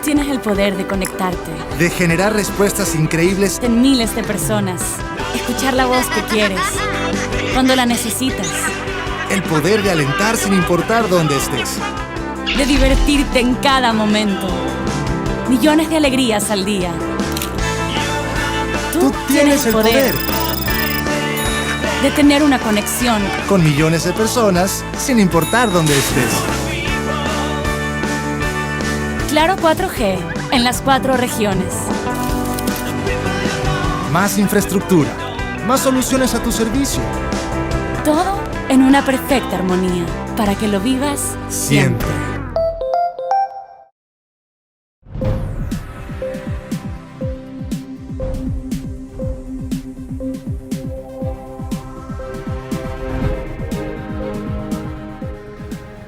tienes el poder de conectarte, de generar respuestas increíbles en miles de personas, escuchar la voz que quieres, cuando la necesitas, el poder de alentar sin importar dónde estés, de divertirte en cada momento, millones de alegrías al día. Tú tienes el poder de tener una conexión con millones de personas sin importar dónde estés. Claro 4G en las 4 regiones. Más infraestructura, más soluciones a tu servicio. Todo en una perfecta armonía para que lo vivas siempre.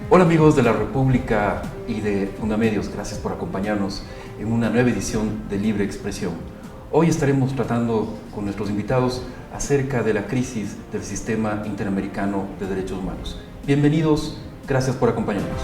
Hola amigos de la República y de Fundamedios, gracias por acompañarnos en una nueva edición de Libre Expresión. Hoy estaremos tratando con nuestros invitados acerca de la crisis del Sistema Interamericano de Derechos Humanos. Bienvenidos, gracias por acompañarnos.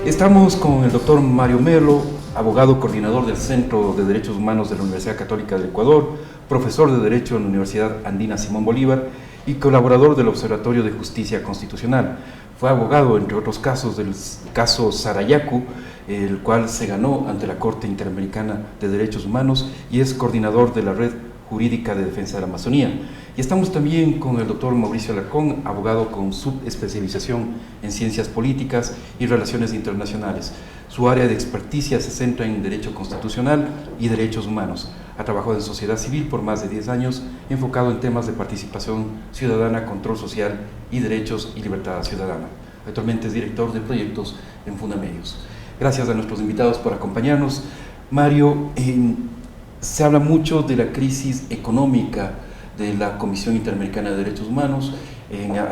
Estamos con el doctor Mario Melo, abogado coordinador del Centro de Derechos Humanos de la Universidad Católica del Ecuador, profesor de Derecho en la Universidad Andina Simón Bolívar y colaborador del Observatorio de Justicia Constitucional. Fue abogado, entre otros casos, del caso Sarayaku, el cual se ganó ante la Corte Interamericana de Derechos Humanos, y es coordinador de la Red Jurídica de Defensa de la Amazonía. Y estamos también con el doctor Mauricio Alarcón, abogado con subespecialización en Ciencias Políticas y Relaciones Internacionales. Su área de experticia se centra en Derecho Constitucional y Derechos Humanos. Ha trabajado en sociedad civil por más de 10 años, enfocado en temas de participación ciudadana, control social y derechos y libertad ciudadana. Actualmente es director de proyectos en Fundamedios. Gracias a nuestros invitados por acompañarnos. Mario, se habla mucho de la crisis económica de la Comisión Interamericana de Derechos Humanos.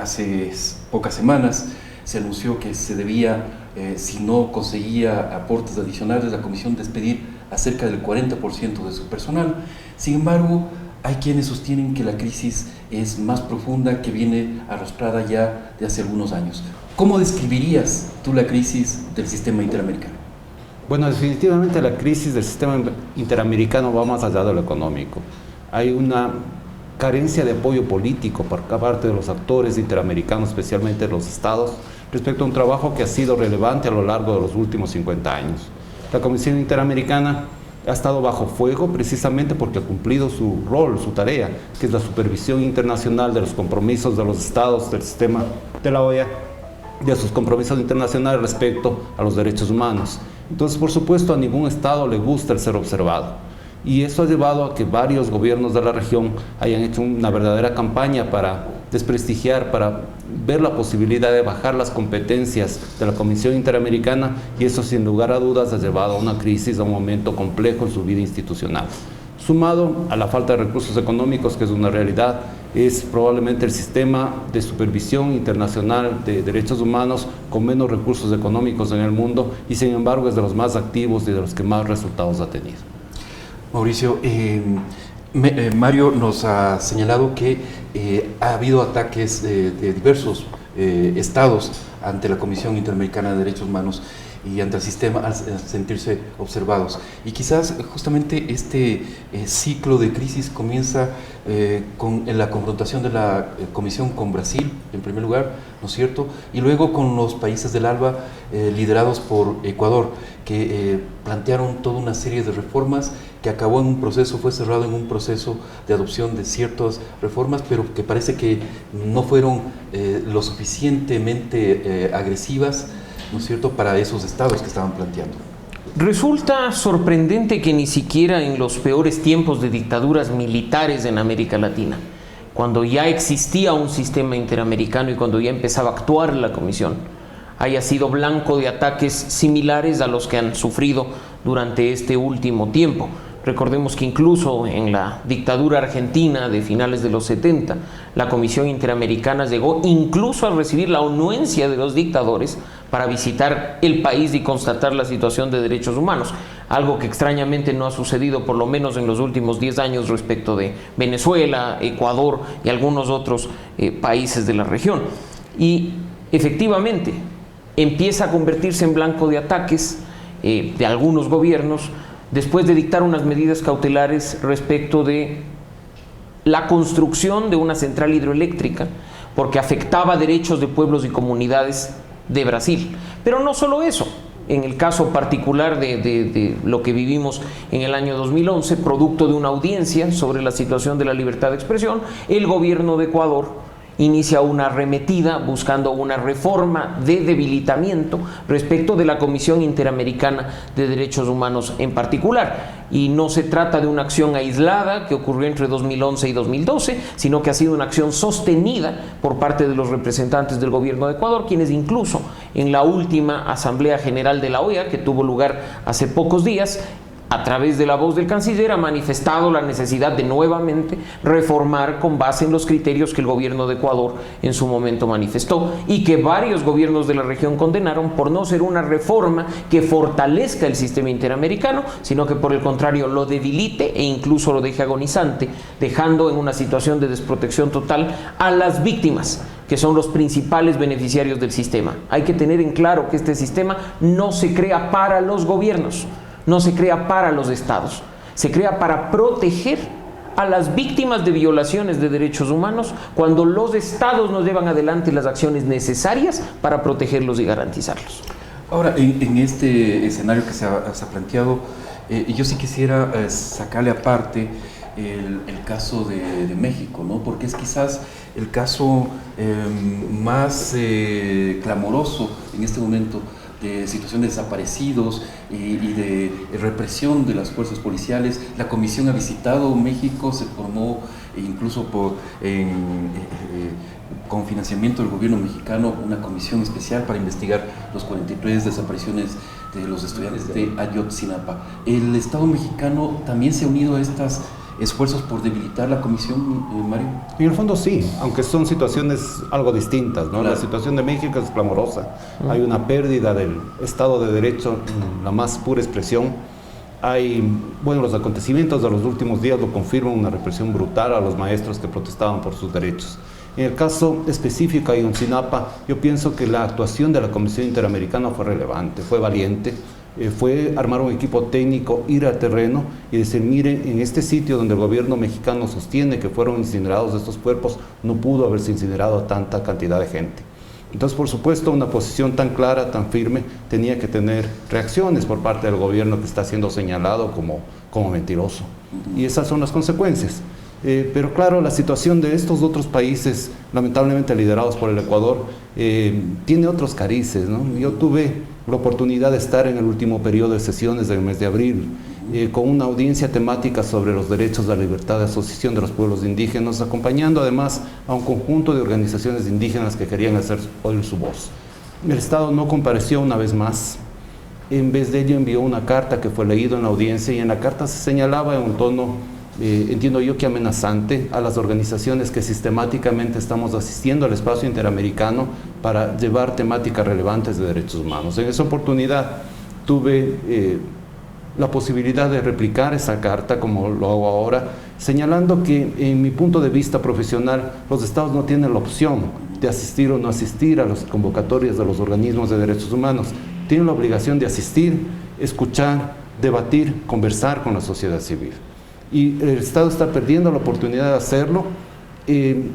Hace pocas semanas se anunció que se debía, si no conseguía aportes adicionales, la Comisión despedir a cerca del 40% de su personal. Sin embargo, hay quienes sostienen que la crisis es más profunda, que viene arrastrada ya de hace algunos años. ¿Cómo describirías tú la crisis del sistema interamericano? Bueno, definitivamente la crisis del sistema interamericano va más allá de lo económico. Hay una carencia de apoyo político por parte de los actores interamericanos, especialmente de los estados, respecto a un trabajo que ha sido relevante a lo largo de los últimos 50 años. La Comisión Interamericana ha estado bajo fuego precisamente porque ha cumplido su rol, su tarea, que es la supervisión internacional de los compromisos de los estados del sistema de la OEA, de sus compromisos internacionales respecto a los derechos humanos. Entonces, por supuesto, a ningún estado le gusta el ser observado. Y eso ha llevado a que varios gobiernos de la región hayan hecho una verdadera campaña para desprestigiar, para ver la posibilidad de bajar las competencias de la Comisión Interamericana, y eso sin lugar a dudas ha llevado a una crisis, a un momento complejo en su vida institucional. Sumado a la falta de recursos económicos, que es una realidad, es probablemente el sistema de supervisión internacional de derechos humanos con menos recursos económicos en el mundo, y sin embargo es de los más activos y de los que más resultados ha tenido. Mauricio, Mario nos ha señalado que ha habido ataques de diversos estados ante la Comisión Interamericana de Derechos Humanos y ante el sistema al sentirse observados. Y quizás justamente este ciclo de crisis comienza con la confrontación de la Comisión con Brasil, en primer lugar, ¿no es cierto? Y luego con los países del ALBA, liderados por Ecuador, que plantearon toda una serie de reformas que acabó en un proceso, fue cerrado en un proceso de adopción de ciertas reformas, pero que parece que no fueron lo suficientemente agresivas, ¿no es cierto?, para esos estados que estaban planteando. Resulta sorprendente que ni siquiera en los peores tiempos de dictaduras militares en América Latina, cuando ya existía un sistema interamericano y cuando ya empezaba a actuar la Comisión, haya sido blanco de ataques similares a los que han sufrido durante este último tiempo. Recordemos que incluso en la dictadura argentina de finales de los 70, la Comisión Interamericana llegó incluso a recibir la anuencia de los dictadores para visitar el país y constatar la situación de derechos humanos, algo que extrañamente no ha sucedido por lo menos en los últimos 10 años respecto de Venezuela, Ecuador y algunos otros países de la región. Y efectivamente, empieza a convertirse en blanco de ataques de algunos gobiernos después de dictar unas medidas cautelares respecto de la construcción de una central hidroeléctrica, porque afectaba derechos de pueblos y comunidades de Brasil. Pero no solo eso. En el caso particular de lo que vivimos en el año 2011, producto de una audiencia sobre la situación de la libertad de expresión, el gobierno de Ecuador inicia una arremetida buscando una reforma de debilitamiento respecto de la Comisión Interamericana de Derechos Humanos en particular. Y no se trata de una acción aislada que ocurrió entre 2011 y 2012, sino que ha sido una acción sostenida por parte de los representantes del gobierno de Ecuador, quienes incluso en la última Asamblea General de la OEA, que tuvo lugar hace pocos días, a través de la voz del canciller, ha manifestado la necesidad de nuevamente reformar con base en los criterios que el gobierno de Ecuador en su momento manifestó y que varios gobiernos de la región condenaron por no ser una reforma que fortalezca el sistema interamericano, sino que por el contrario lo debilite e incluso lo deje agonizante, dejando en una situación de desprotección total a las víctimas, que son los principales beneficiarios del sistema. Hay que tener en claro que este sistema no se crea para los gobiernos, no se crea para los estados, se crea para proteger a las víctimas de violaciones de derechos humanos cuando los estados no llevan adelante las acciones necesarias para protegerlos y garantizarlos. Ahora, en este escenario que se ha planteado, yo sí quisiera sacarle aparte el caso de México, ¿no? Porque es quizás el caso más clamoroso en este momento de situación de desaparecidos y de represión de las fuerzas policiales. La comisión ha visitado México, se formó incluso con financiamiento del gobierno mexicano una comisión especial para investigar los 43 desapariciones de los estudiantes de Ayotzinapa. ¿El Estado mexicano también se ha unido a estos esfuerzos por debilitar la comisión, Mario? En el fondo sí, aunque son situaciones algo distintas, ¿no? Claro. La situación de México es clamorosa. Hay una pérdida del Estado de Derecho en la más pura expresión. Los acontecimientos de los últimos días lo confirman, una represión brutal a los maestros que protestaban por sus derechos. En el caso específico de Ayotzinapa, yo pienso que la actuación de la Comisión Interamericana fue relevante, fue valiente. Fue armar un equipo técnico, ir al terreno y decir, miren, en este sitio donde el gobierno mexicano sostiene que fueron incinerados estos cuerpos, no pudo haberse incinerado a tanta cantidad de gente. Entonces, por supuesto, una posición tan clara, tan firme, tenía que tener reacciones por parte del gobierno que está siendo señalado como mentiroso. Y esas son las consecuencias. Pero claro, la situación de estos otros países, lamentablemente liderados por el Ecuador, tiene otros carices, ¿no? Yo tuve la oportunidad de estar en el último periodo de sesiones del mes de abril, con una audiencia temática sobre los derechos de la libertad de asociación de los pueblos indígenas, acompañando además a un conjunto de organizaciones indígenas que querían hacer oír su voz. El Estado no compareció una vez más. En vez de ello envió una carta que fue leída en la audiencia, y en la carta se señalaba en un tono entiendo yo que amenazante a las organizaciones que sistemáticamente estamos asistiendo al espacio interamericano para llevar temáticas relevantes de derechos humanos. En esa oportunidad tuve la posibilidad de replicar esa carta, como lo hago ahora, señalando que en mi punto de vista profesional los estados no tienen la opción de asistir o no asistir a las convocatorias de los organismos de derechos humanos. Tienen la obligación de asistir, escuchar, debatir, conversar con la sociedad civil. Y el Estado está perdiendo la oportunidad de hacerlo en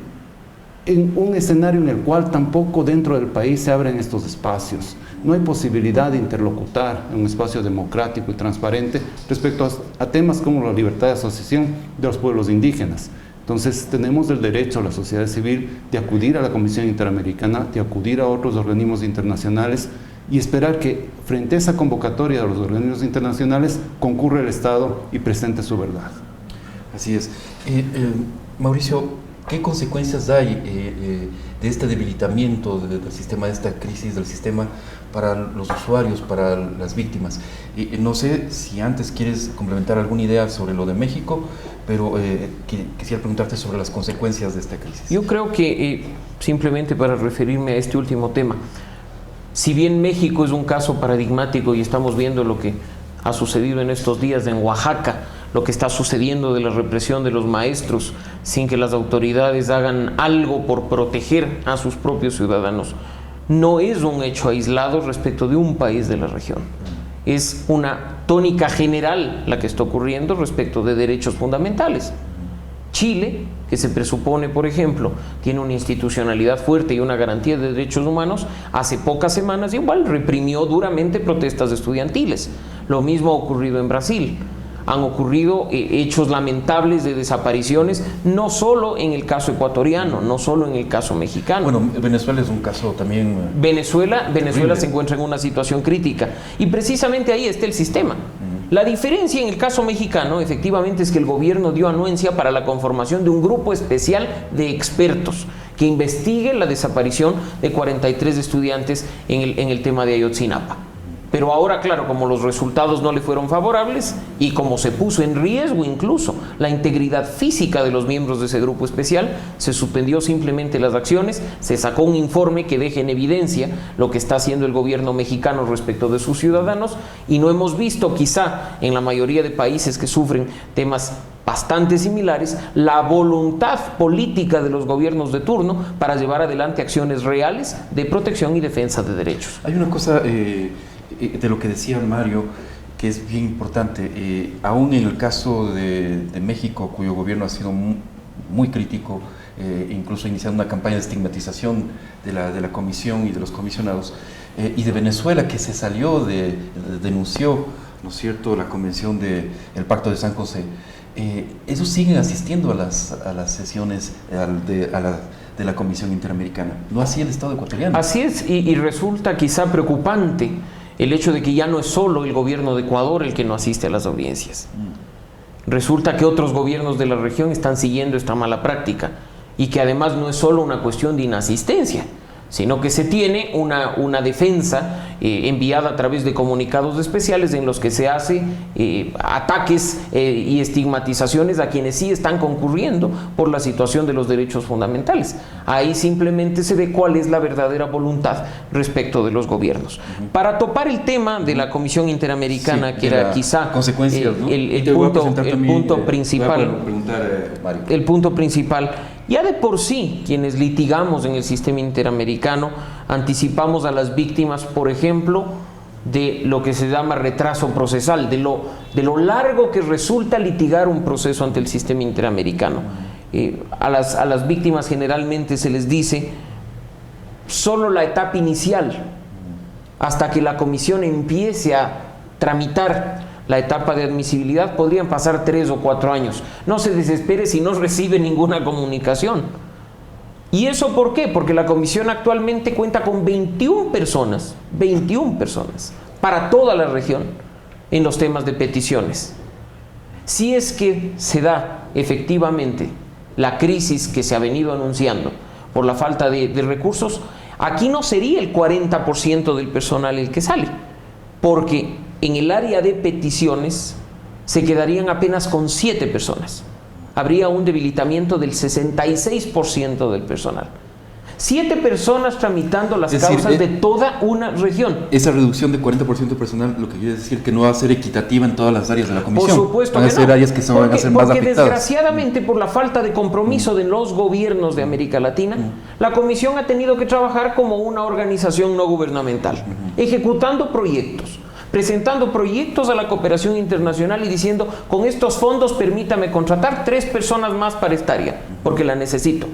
un escenario en el cual tampoco dentro del país se abren estos espacios. No hay posibilidad de interlocutar en un espacio democrático y transparente respecto a temas como la libertad de asociación de los pueblos indígenas. Entonces tenemos el derecho a la sociedad civil de acudir a la Comisión Interamericana, de acudir a otros organismos internacionales y esperar que frente a esa convocatoria de los organismos internacionales concurra el Estado y presente su verdad. Así es. Mauricio, ¿qué consecuencias hay de este debilitamiento del sistema, de esta crisis del sistema para los usuarios, para las víctimas? No sé si antes quieres complementar alguna idea sobre lo de México, pero quisiera preguntarte sobre las consecuencias de esta crisis. Yo creo que, simplemente para referirme a este último tema, si bien México es un caso paradigmático y estamos viendo lo que ha sucedido en estos días en Oaxaca, lo que está sucediendo de la represión de los maestros sin que las autoridades hagan algo por proteger a sus propios ciudadanos, no es un hecho aislado respecto de un país de la región. Es una tónica general la que está ocurriendo respecto de derechos fundamentales. Chile, que se presupone, por ejemplo, tiene una institucionalidad fuerte y una garantía de derechos humanos, hace pocas semanas igual reprimió duramente protestas estudiantiles. Lo mismo ha ocurrido en Brasil. Han ocurrido hechos lamentables de desapariciones, no solo en el caso ecuatoriano, no solo en el caso mexicano. Bueno, Venezuela es un caso también... Venezuela se encuentra en una situación crítica y precisamente ahí está el sistema. La diferencia en el caso mexicano, efectivamente, es que el gobierno dio anuencia para la conformación de un grupo especial de expertos que investigue la desaparición de 43 estudiantes en el tema de Ayotzinapa. Pero ahora, claro, como los resultados no le fueron favorables y como se puso en riesgo incluso la integridad física de los miembros de ese grupo especial, se suspendió simplemente las acciones, se sacó un informe que deje en evidencia lo que está haciendo el gobierno mexicano respecto de sus ciudadanos, y no hemos visto, quizá en la mayoría de países que sufren temas bastante similares, la voluntad política de los gobiernos de turno para llevar adelante acciones reales de protección y defensa de derechos. Hay una cosa de lo que decía Mario que es bien importante, aún en el caso de México, cuyo gobierno ha sido muy crítico, incluso iniciando una campaña de estigmatización de la comisión y de los comisionados, y de Venezuela, que se salió denunció, ¿no es cierto?, la convención del Pacto de San José. Ellos siguen asistiendo a las sesiones de la Comisión Interamericana, no así el Estado ecuatoriano. Así es, y resulta quizá preocupante el hecho de que ya no es solo el gobierno de Ecuador el que no asiste a las audiencias. Resulta que otros gobiernos de la región están siguiendo esta mala práctica, y que además no es solo una cuestión de inasistencia, sino que se tiene una defensa enviada a través de comunicados especiales en los que se hace ataques y estigmatizaciones a quienes sí están concurriendo por la situación de los derechos fundamentales. Ahí simplemente se ve cuál es la verdadera voluntad respecto de los gobiernos. Para topar el tema de la Comisión Interamericana, sí, que era quizá el punto principal, el punto principal. Ya de por sí, quienes litigamos en el sistema interamericano, anticipamos a las víctimas, por ejemplo, de lo que se llama retraso procesal, de lo largo que resulta litigar un proceso ante el sistema interamericano. A las víctimas generalmente se les dice solo la etapa inicial, hasta que la comisión empiece a tramitar la etapa de admisibilidad, podrían pasar 3 o 4 años. No se desespere si no recibe ninguna comunicación. ¿Y eso por qué? Porque la comisión actualmente cuenta con 21 personas para toda la región en los temas de peticiones. Si es que se da efectivamente la crisis que se ha venido anunciando por la falta de recursos, aquí no sería el 40% del personal el que sale, porque en el área de peticiones se quedarían apenas con 7 personas. Habría un debilitamiento del 66% del personal. 7 personas tramitando las causas de toda una región. Esa reducción de 40% personal, lo que quiere decir que no va a ser equitativa en todas las áreas de la comisión. Por supuesto van que a ser áreas que se van a ser más afectadas. Porque desgraciadamente, por la falta de compromiso de los gobiernos de América Latina, la comisión ha tenido que trabajar como una organización no gubernamental, ejecutando proyectos, presentando proyectos a la cooperación internacional y diciendo: con estos fondos permítame contratar 3 personas más para esta área, porque la necesito.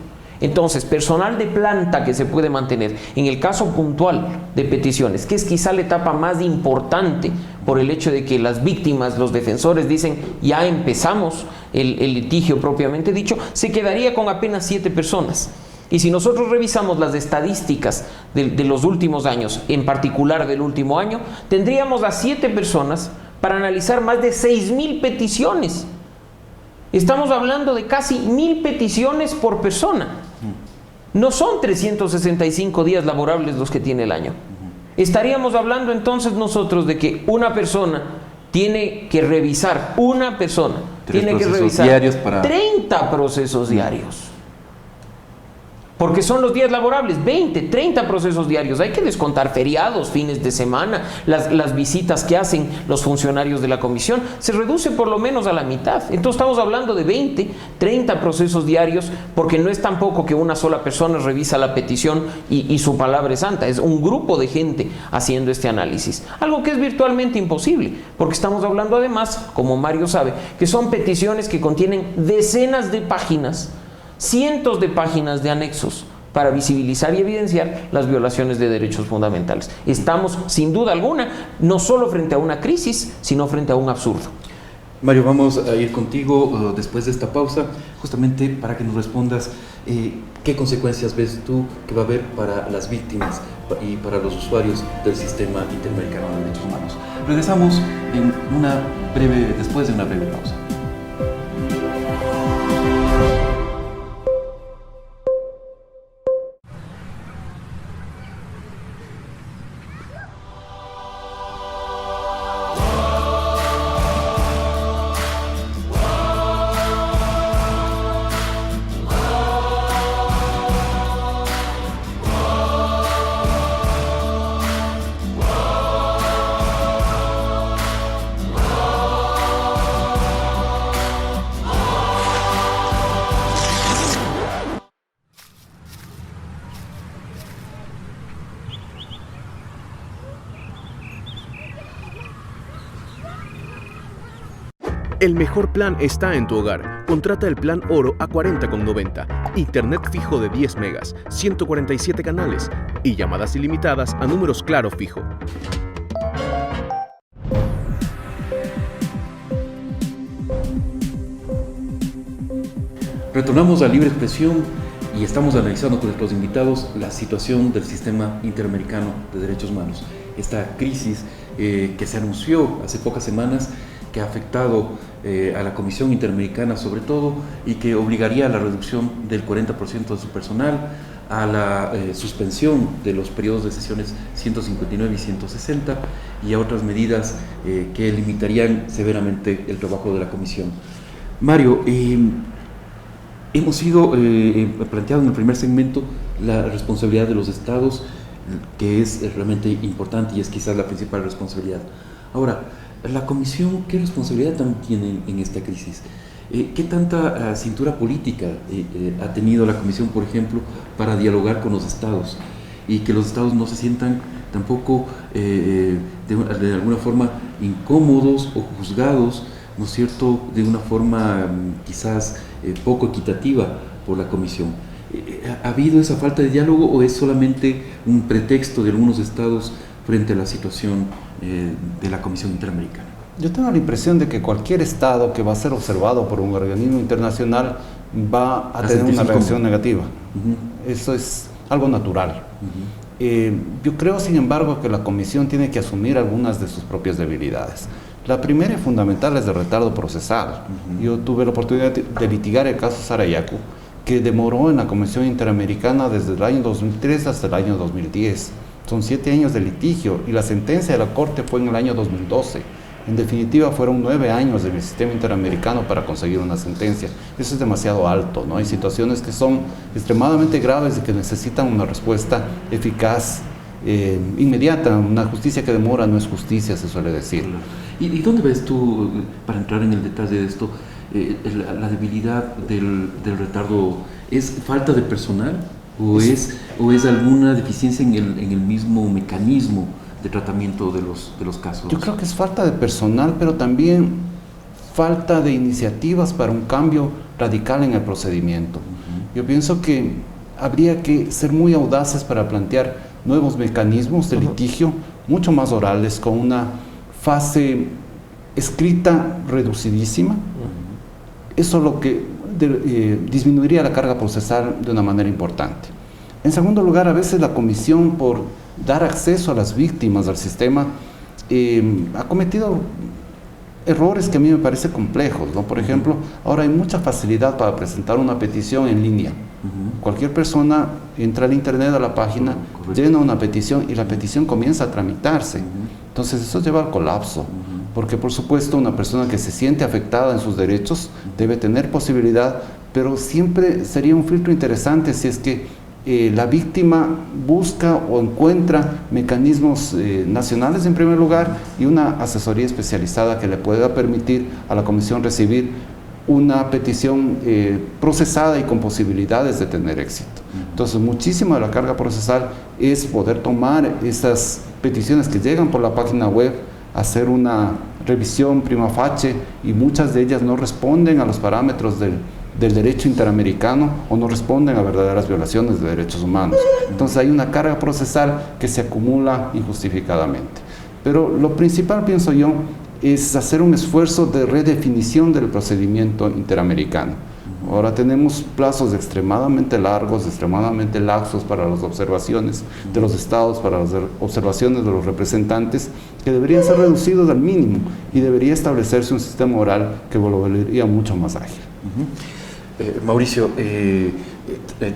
Entonces, personal de planta que se puede mantener. En el caso puntual de peticiones, que es quizá la etapa más importante por el hecho de que las víctimas, los defensores dicen: ya empezamos el litigio propiamente dicho, se quedaría con apenas 7 personas. Y si nosotros revisamos las estadísticas de los últimos años, en particular del último año, tendríamos a 7 personas para analizar más de 6.000 peticiones. Estamos hablando de casi 1.000 peticiones por persona. No son 365 días laborables los que tiene el año. Estaríamos hablando entonces nosotros de que una persona tiene que revisar, tiene que revisar 30 procesos diarios. porque son los días laborables, 20, 30 procesos diarios. Hay que descontar feriados, fines de semana, las visitas que hacen los funcionarios de la comisión. Se reduce por lo menos a la mitad. Entonces estamos hablando de 20, 30 procesos diarios, porque no es tampoco que una sola persona revisa la petición y su palabra es santa. Es un grupo de gente haciendo este análisis. Algo que es virtualmente imposible, porque estamos hablando además, como Mario sabe, que son peticiones que contienen decenas de páginas, cientos de páginas de anexos para visibilizar y evidenciar las violaciones de derechos fundamentales. Estamos, sin duda alguna, no solo frente a una crisis, sino frente a un absurdo. Mario, vamos a ir contigo después de esta pausa, justamente para que nos respondas qué consecuencias ves tú que va a haber para las víctimas y para los usuarios del sistema interamericano de derechos humanos. Regresamos después de una breve pausa. El mejor plan está en tu hogar. Contrata el plan Oro a 40,90. Internet fijo de 10 megas, 147 canales y llamadas ilimitadas a números Claro fijo. Retornamos a Libre Expresión y estamos analizando con nuestros invitados la situación del sistema interamericano de derechos humanos. Esta crisis que se anunció hace pocas semanas, que ha afectado a la Comisión Interamericana sobre todo, y que obligaría a la reducción del 40% de su personal, a la suspensión de los periodos de sesiones 159 y 160 y a otras medidas que limitarían severamente el trabajo de la Comisión. Mario, hemos ido planteado en el primer segmento la responsabilidad de los estados, que es realmente importante y es quizás la principal responsabilidad. Ahora, la Comisión, ¿qué responsabilidad también tiene en esta crisis? ¿Qué tanta cintura política ha tenido la Comisión, por ejemplo, para dialogar con los estados y que los estados no se sientan tampoco de alguna forma incómodos o juzgados, ¿no es cierto?, de una forma quizás poco equitativa por la Comisión? ¿Ha habido esa falta de diálogo o es solamente un pretexto de algunos estados frente a la situación de la Comisión Interamericana? Yo tengo la impresión de que cualquier estado que va a ser observado por un organismo internacional va a tener una reacción negativa. Eso es algo natural. Yo creo, sin embargo, que la Comisión tiene que asumir algunas de sus propias debilidades. La primera y fundamental es el retardo procesal. Yo tuve la oportunidad de litigar el caso Sarayaku, que demoró en la Comisión Interamericana desde el año 2003 hasta el año 2010. Son 7 años de litigio y la sentencia de la Corte fue en el año 2012. En definitiva, fueron 9 años del sistema interamericano para conseguir una sentencia. Eso es demasiado alto, ¿no? Hay situaciones que son extremadamente graves y que necesitan una respuesta eficaz, inmediata. Una justicia que demora no es justicia, se suele decir. ¿Y dónde ves tú, para entrar en el detalle de esto, la debilidad del retardo? ¿Es falta de personal? ¿O es alguna deficiencia en el mismo mecanismo de tratamiento de los casos? Yo creo que es falta de personal, pero también falta de iniciativas para un cambio radical en el procedimiento. Yo pienso que habría que ser muy audaces para plantear nuevos mecanismos de litigio, mucho más orales, con una fase escrita reducidísima. Eso es lo que disminuiría la carga procesal de una manera importante. En segundo lugar, a veces la Comisión, por dar acceso a las víctimas del sistema, ha cometido errores que a mí me parecen complejos, ¿no? Por ejemplo, ahora hay mucha facilidad para presentar una petición en línea. Cualquier persona entra al internet, a la página, llena una petición y la petición comienza a tramitarse. Entonces eso lleva al colapso, porque por supuesto una persona que se siente afectada en sus derechos debe tener posibilidad, pero siempre sería un filtro interesante si es que la víctima busca o encuentra mecanismos nacionales en primer lugar y una asesoría especializada que le pueda permitir a la comisión recibir una petición procesada y con posibilidades de tener éxito. Entonces, muchísima de la carga procesal es poder tomar esas peticiones que llegan por la página web, hacer una revisión prima facie, y muchas de ellas no responden a los parámetros del derecho interamericano o no responden a verdaderas violaciones de derechos humanos. Entonces hay una carga procesal que se acumula injustificadamente. Pero lo principal, pienso yo, es hacer un esfuerzo de redefinición del procedimiento interamericano. Ahora tenemos plazos extremadamente largos, extremadamente laxos para las observaciones de los estados, para las observaciones de los representantes, que deberían ser reducidos al mínimo, y debería establecerse un sistema oral que lo volvería mucho más ágil. Mauricio,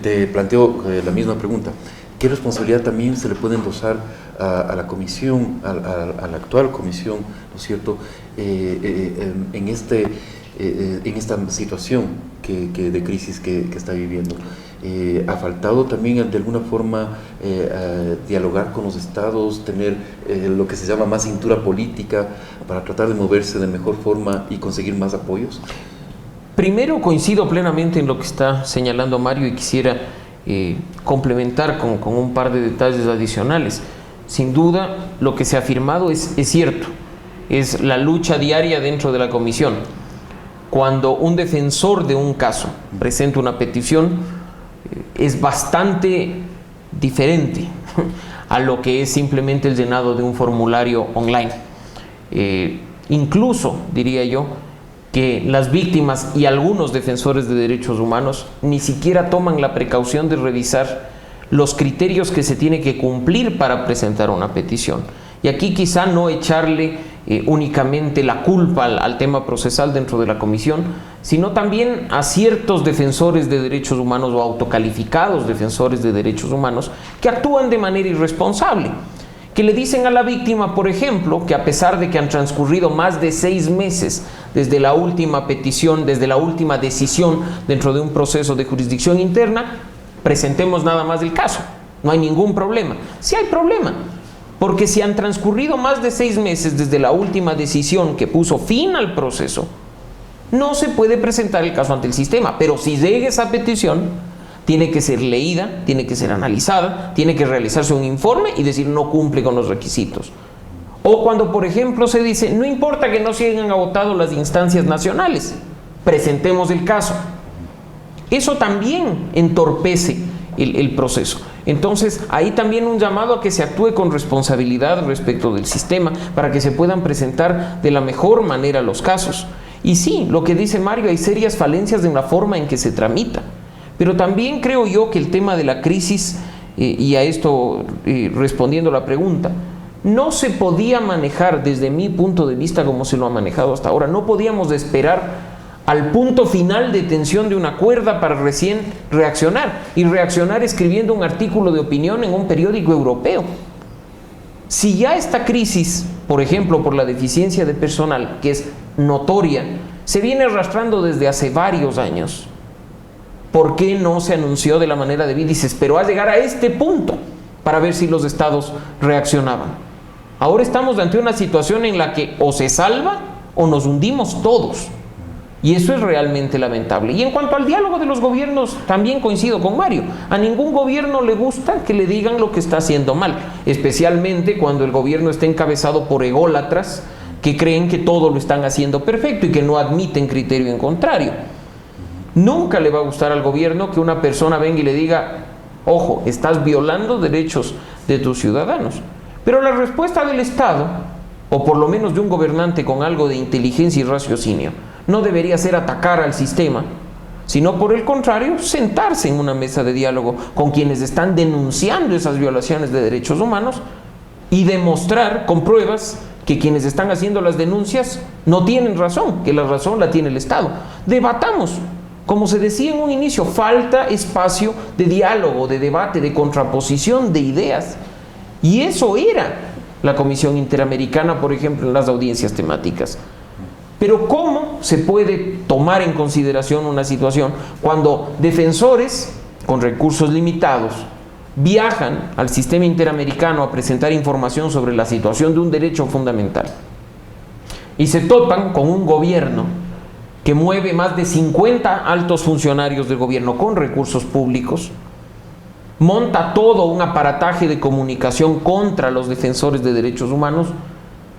te planteo la misma pregunta. ¿Qué responsabilidad también se le puede endosar a la comisión, a la actual comisión, ¿no es cierto?, en esta situación de crisis que está viviendo? ¿Ha faltado también de alguna forma dialogar con los estados, tener lo que se llama más cintura política para tratar de moverse de mejor forma y conseguir más apoyos? Primero, coincido plenamente en lo que está señalando Mario y quisiera complementar con un par de detalles adicionales. Sin duda, lo que se ha afirmado es cierto, es la lucha diaria dentro de la comisión. Cuando un defensor de un caso presenta una petición, es bastante diferente a lo que es simplemente el llenado de un formulario online. Incluso, diría yo, que las víctimas y algunos defensores de derechos humanos ni siquiera toman la precaución de revisar los criterios que se tiene que cumplir para presentar una petición. Y aquí quizá no echarle únicamente la culpa al tema procesal dentro de la comisión, sino también a ciertos defensores de derechos humanos o autocalificados defensores de derechos humanos que actúan de manera irresponsable, que le dicen a la víctima, por ejemplo, que a pesar de que han transcurrido más de 6 meses desde la última petición, desde la última decisión dentro de un proceso de jurisdicción interna, presentemos nada más el caso, no hay ningún problema. Sí hay problema, porque si han transcurrido más de 6 meses desde la última decisión que puso fin al proceso, no se puede presentar el caso ante el sistema. Pero si llega esa petición, tiene que ser leída, tiene que ser analizada, tiene que realizarse un informe y decir no cumple con los requisitos. O cuando, por ejemplo, se dice, no importa que no se hayan agotado las instancias nacionales, presentemos el caso. Eso también entorpece el proceso. Entonces, ahí también un llamado a que se actúe con responsabilidad respecto del sistema para que se puedan presentar de la mejor manera los casos. Y sí, lo que dice Mario, hay serias falencias en la forma en que se tramita. Pero también creo yo que el tema de la crisis, y a esto respondiendo la pregunta, no se podía manejar desde mi punto de vista como se lo ha manejado hasta ahora. No podíamos esperar al punto final de tensión de una cuerda para recién reaccionar, y reaccionar escribiendo un artículo de opinión en un periódico europeo. Si ya esta crisis, por ejemplo, por la deficiencia de personal, que es notoria, se viene arrastrando desde hace varios años, ¿por qué no se anunció de la manera debida y se esperó a llegar a este punto para ver si los estados reaccionaban? Ahora estamos ante una situación en la que o se salva o nos hundimos todos. Y eso es realmente lamentable. Y en cuanto al diálogo de los gobiernos, también coincido con Mario. A ningún gobierno le gusta que le digan lo que está haciendo mal, especialmente cuando el gobierno está encabezado por ególatras que creen que todo lo están haciendo perfecto y que no admiten criterio en contrario. Nunca le va a gustar al gobierno que una persona venga y le diga, ojo, estás violando derechos de tus ciudadanos. Pero la respuesta del Estado, o por lo menos de un gobernante con algo de inteligencia y raciocinio, no debería ser atacar al sistema, sino por el contrario, sentarse en una mesa de diálogo con quienes están denunciando esas violaciones de derechos humanos y demostrar con pruebas que quienes están haciendo las denuncias no tienen razón, que la razón la tiene el Estado. Debatamos. Como se decía en un inicio, falta espacio de diálogo, de debate, de contraposición de ideas. Y eso era la Comisión Interamericana, por ejemplo, en las audiencias temáticas. Pero ¿cómo se puede tomar en consideración una situación cuando defensores con recursos limitados, viajan al sistema interamericano a presentar información sobre la situación de un derecho fundamental y se topan con un gobierno que mueve más de 50 altos funcionarios del gobierno con recursos públicos, monta todo un aparataje de comunicación contra los defensores de derechos humanos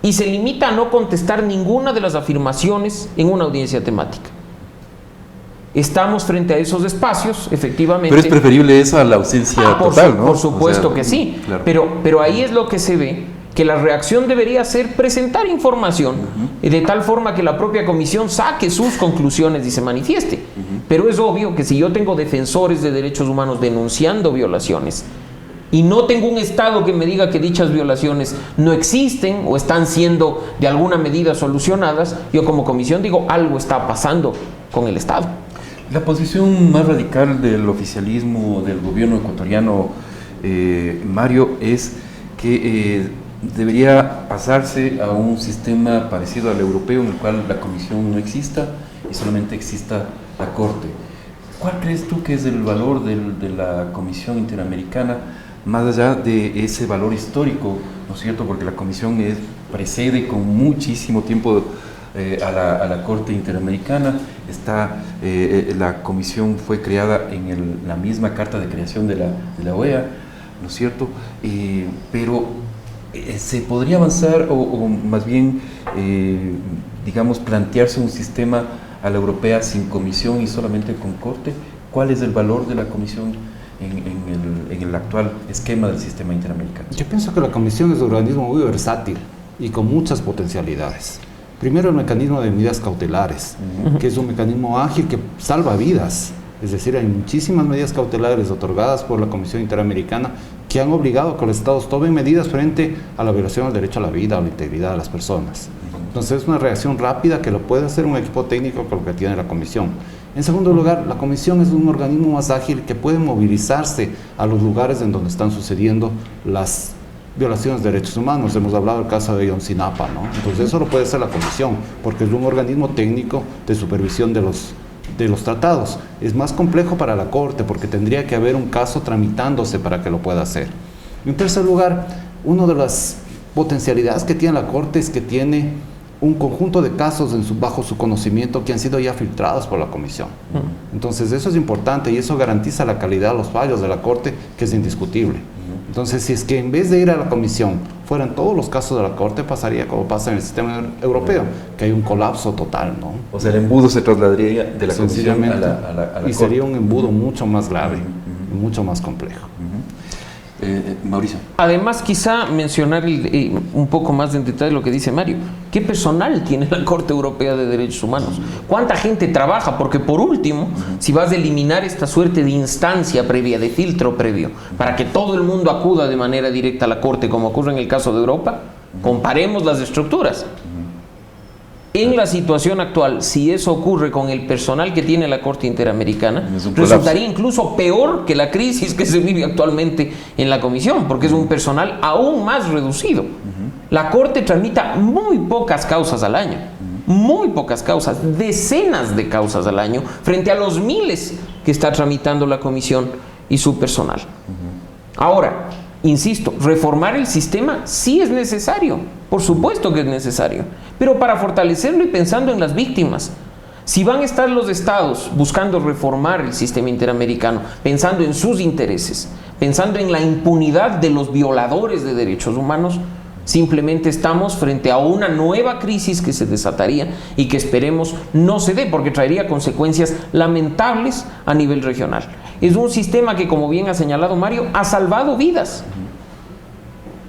y se limita a no contestar ninguna de las afirmaciones en una audiencia temática. Estamos frente a esos espacios, efectivamente. Pero es preferible eso a la ausencia total, ¿no? Por supuesto, o sea, que sí, claro. Pero ahí es lo que se ve, que la reacción debería ser presentar información de tal forma que la propia comisión saque sus conclusiones y se manifieste. Pero es obvio que si yo tengo defensores de derechos humanos denunciando violaciones y no tengo un Estado que me diga que dichas violaciones no existen o están siendo de alguna medida solucionadas, yo como comisión digo, algo está pasando con el Estado. La posición más radical del oficialismo del gobierno ecuatoriano, Mario, es que debería pasarse a un sistema parecido al europeo en el cual la comisión no exista y solamente exista la Corte. ¿Cuál crees tú que es el valor de la Comisión Interamericana, más allá de ese valor histórico, ¿no es cierto? Porque la comisión precede con muchísimo tiempo a la Corte Interamericana. La comisión fue creada en la misma carta de creación de la OEA, ¿no es cierto? Pero se podría avanzar o más bien, digamos, plantearse un sistema a la europea sin comisión y solamente con Corte. ¿Cuál es el valor de la comisión en el actual esquema del sistema interamericano? Yo pienso que la comisión es un organismo muy versátil y con muchas potencialidades. Primero, el mecanismo de medidas cautelares, que es un mecanismo ágil que salva vidas. Es decir, hay muchísimas medidas cautelares otorgadas por la Comisión Interamericana que han obligado a que los Estados tomen medidas frente a la violación del derecho a la vida o la integridad de las personas. Entonces, es una reacción rápida que lo puede hacer un equipo técnico con lo que tiene la Comisión. En segundo lugar, la Comisión es un organismo más ágil que puede movilizarse a los lugares en donde están sucediendo las violaciones de derechos humanos. Hemos hablado del caso de Ayotzinapa, ¿no? Entonces eso lo puede hacer la Comisión, porque es un organismo técnico de supervisión de los tratados. Es más complejo para la Corte, porque tendría que haber un caso tramitándose para que lo pueda hacer. En tercer lugar, una de las potencialidades que tiene la Corte es que tiene un conjunto de casos bajo su conocimiento que han sido ya filtrados por la Comisión. Entonces eso es importante y eso garantiza la calidad de los fallos de la Corte, que es indiscutible. Entonces, si es que en vez de ir a la comisión fueran todos los casos de la Corte, pasaría como pasa en el sistema europeo, que hay un colapso total, ¿no? O sea, el embudo se trasladaría de la comisión a la Corte. Y sería un embudo mucho más grave, mucho más complejo. Mauricio. Además, quizá mencionar un poco más en detalle lo que dice Mario. ¿Qué personal tiene la Corte Europea de Derechos Humanos? ¿Cuánta gente trabaja? Porque por último, si vas a eliminar esta suerte de instancia previa, de filtro previo, para que todo el mundo acuda de manera directa a la Corte, como ocurre en el caso de Europa, comparemos las estructuras. En la situación actual, si eso ocurre con el personal que tiene la Corte Interamericana, resultaría incluso peor que la crisis que se vive actualmente en la Comisión, porque es un personal aún más reducido. La Corte tramita muy pocas causas al año, muy pocas causas, decenas de causas al año, frente a los miles que está tramitando la Comisión y su personal. Ahora, insisto, reformar el sistema sí es necesario, por supuesto que es necesario, pero para fortalecerlo y pensando en las víctimas. Si van a estar los estados buscando reformar el sistema interamericano, pensando en sus intereses, pensando en la impunidad de los violadores de derechos humanos, simplemente estamos frente a una nueva crisis que se desataría y que esperemos no se dé, porque traería consecuencias lamentables a nivel regional. Es un sistema que, como bien ha señalado Mario, ha salvado vidas.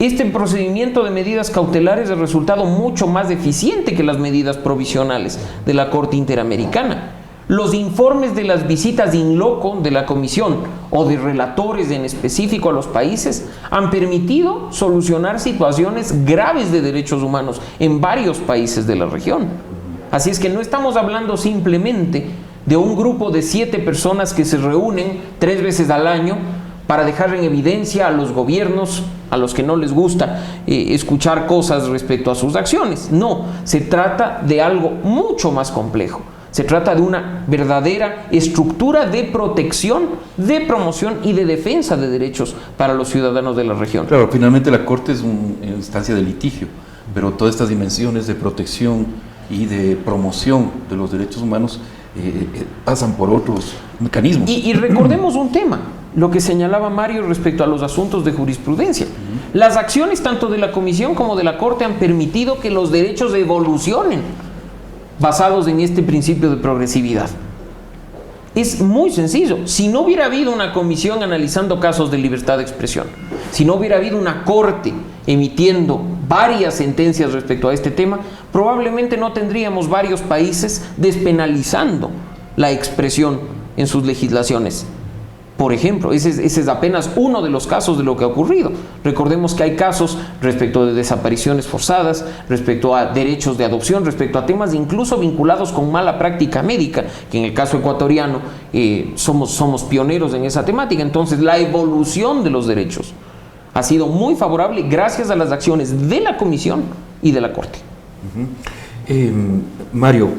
Este procedimiento de medidas cautelares es resultado mucho más eficiente que las medidas provisionales de la Corte Interamericana. Los informes de las visitas in loco de la Comisión o de relatores en específico a los países han permitido solucionar situaciones graves de derechos humanos en varios países de la región. Así es que no estamos hablando simplemente de un grupo de 7 personas que se reúnen 3 veces al año para dejar en evidencia a los gobiernos a los que no les gusta escuchar cosas respecto a sus acciones. No, se trata de algo mucho más complejo. Se trata de una verdadera estructura de protección, de promoción y de defensa de derechos para los ciudadanos de la región. Claro, finalmente la Corte es una instancia de litigio, pero todas estas dimensiones de protección y de promoción de los derechos humanos pasan por otros mecanismos. Y recordemos un tema, lo que señalaba Mario respecto a los asuntos de jurisprudencia. Las acciones tanto de la Comisión como de la Corte han permitido que los derechos evolucionen basados en este principio de progresividad. Es muy sencillo. Si no hubiera habido una comisión analizando casos de libertad de expresión, si no hubiera habido una corte emitiendo varias sentencias respecto a este tema, probablemente no tendríamos varios países despenalizando la expresión en sus legislaciones. Por ejemplo, ese es apenas uno de los casos de lo que ha ocurrido. Recordemos que hay casos respecto de desapariciones forzadas, respecto a derechos de adopción, respecto a temas incluso vinculados con mala práctica médica, que en el caso ecuatoriano somos pioneros en esa temática. Entonces, la evolución de los derechos ha sido muy favorable gracias a las acciones de la Comisión y de la Corte. Mario,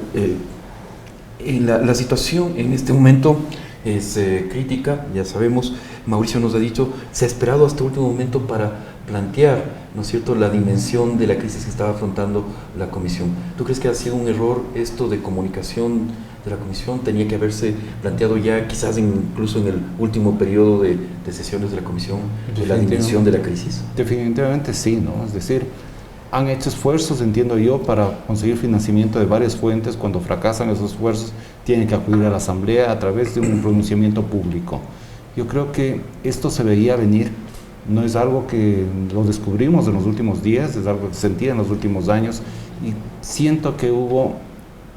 la situación en este momento es crítica, ya sabemos. Mauricio nos ha dicho, se ha esperado hasta el último momento para plantear, ¿no es cierto?, la dimensión de la crisis que estaba afrontando la Comisión. ¿Tú crees que ha sido un error esto de comunicación de la Comisión? ¿Tenía que haberse planteado ya, quizás incluso en el último periodo de sesiones de la Comisión, la dimensión de la crisis? Definitivamente sí, ¿no? Es decir, han hecho esfuerzos, entiendo yo, para conseguir financiamiento de varias fuentes. Cuando fracasan esos esfuerzos, tienen que acudir a la Asamblea a través de un pronunciamiento público. Yo creo que esto se veía venir, no es algo que lo descubrimos en los últimos días, es algo que se sentía en los últimos años, y siento que hubo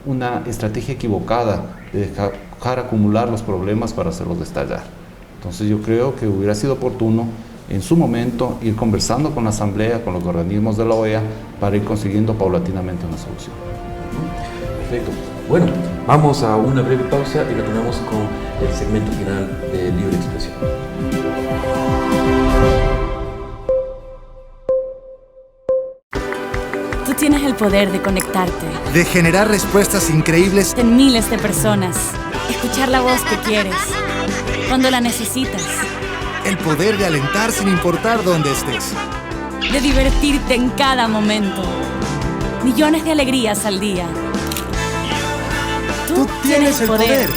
una estrategia equivocada de dejar acumular los problemas para hacerlos estallar. Entonces yo creo que hubiera sido oportuno en su momento ir conversando con la Asamblea, con los organismos de la OEA, para ir consiguiendo paulatinamente una solución. Perfecto. Bueno, vamos a una breve pausa y retornamos con el segmento final de Libre Expresión. Tú tienes el poder de conectarte De generar respuestas increíbles en miles de personas, escuchar la voz que quieres, cuando la necesitas, el poder de alentar sin importar dónde estés. de divertirte en cada momento, millones de alegrías al día. Tú tienes el poder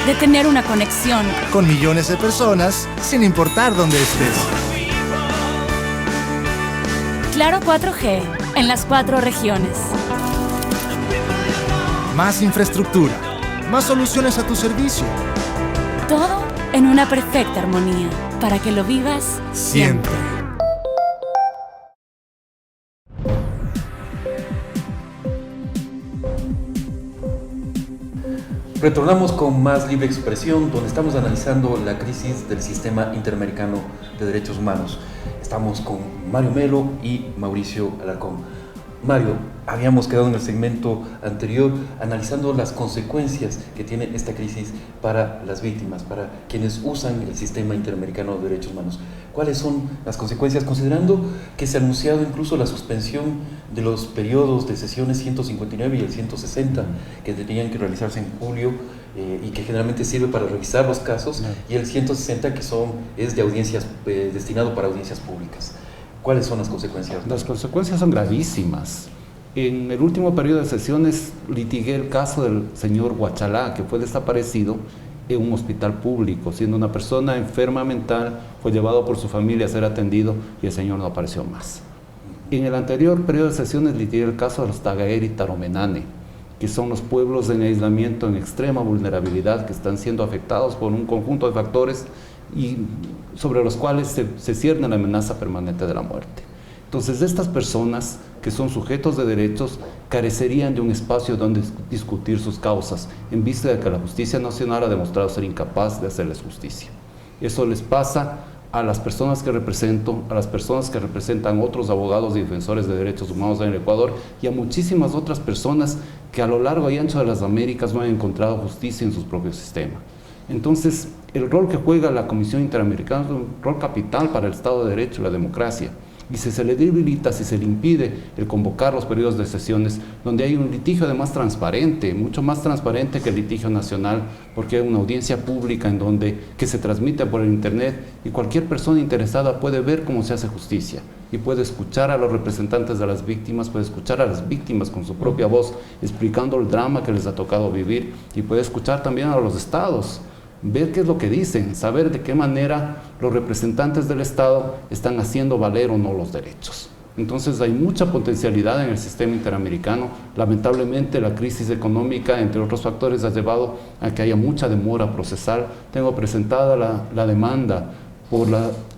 de tener una conexión con millones de personas sin importar dónde estés. Claro 4G en las 4 regiones. Más infraestructura, más soluciones a tu servicio. Todo en una perfecta armonía para que lo vivas Siempre. Retornamos con más Libre Expresión, donde estamos analizando la crisis del Sistema Interamericano de Derechos Humanos. Estamos con Mario Melo y Mauricio Alarcón. Mario, habíamos quedado en el segmento anterior analizando las consecuencias que tiene esta crisis para las víctimas, para quienes usan el Sistema Interamericano de Derechos Humanos. ¿Cuáles son las consecuencias, considerando que se ha anunciado incluso la suspensión de los periodos de sesiones 159 y el 160 que tenían que realizarse en julio y que generalmente sirve para revisar los casos, y el 160 que es de audiencias, destinado para audiencias públicas? ¿Cuáles son las consecuencias? Las consecuencias son gravísimas. En el último periodo de sesiones litigué el caso del señor Huachalá, que fue desaparecido en un hospital público, siendo una persona enferma mental, fue llevado por su familia a ser atendido y el señor no apareció más. En el anterior periodo de sesiones litigué el caso de los Tagaer y Taromenane, que son los pueblos en aislamiento en extrema vulnerabilidad que están siendo afectados por un conjunto de factores y sobre los cuales se cierne la amenaza permanente de la muerte. Entonces, estas personas que son sujetos de derechos carecerían de un espacio donde discutir sus causas, en vista de que la justicia nacional ha demostrado ser incapaz de hacerles justicia. Eso les pasa a las personas que represento, a las personas que representan otros abogados y defensores de derechos humanos en el Ecuador, y a muchísimas otras personas que a lo largo y ancho de las Américas no han encontrado justicia en su propio sistema. Entonces, el rol que juega la Comisión Interamericana es un rol capital para el Estado de Derecho y la democracia. Y si se le debilita, si se le impide el convocar los periodos de sesiones, donde hay un litigio además transparente, mucho más transparente que el litigio nacional, porque hay una audiencia pública que se transmite por el internet y cualquier persona interesada puede ver cómo se hace justicia y puede escuchar a los representantes de las víctimas, puede escuchar a las víctimas con su propia voz, explicando el drama que les ha tocado vivir, y puede escuchar también a los estados, ver qué es lo que dicen, saber de qué manera los representantes del Estado están haciendo valer o no los derechos. Entonces hay mucha potencialidad en el sistema interamericano. Lamentablemente la crisis económica, entre otros factores, ha llevado a que haya mucha demora procesal. Tengo presentada la demanda por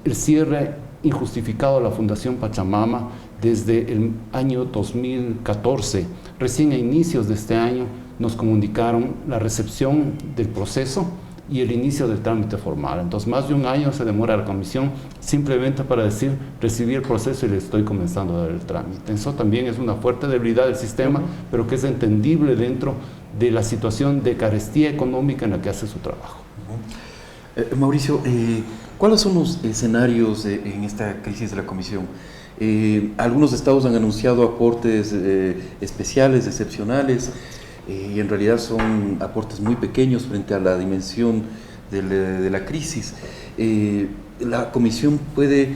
el cierre injustificado de la Fundación Pachamama desde el año 2014. Recién a inicios de este año nos comunicaron la recepción del proceso y el inicio del trámite formal. Entonces, más de un año se demora la comisión simplemente para decir, recibí el proceso y le estoy comenzando a dar el trámite. Eso también es una fuerte debilidad del sistema, pero que es entendible dentro de la situación de carestía económica en la que hace su trabajo. Mauricio, ¿cuáles son los escenarios en esta crisis de la comisión? Algunos estados han anunciado aportes especiales, excepcionales, y en realidad son aportes muy pequeños frente a la dimensión de la crisis. La comisión puede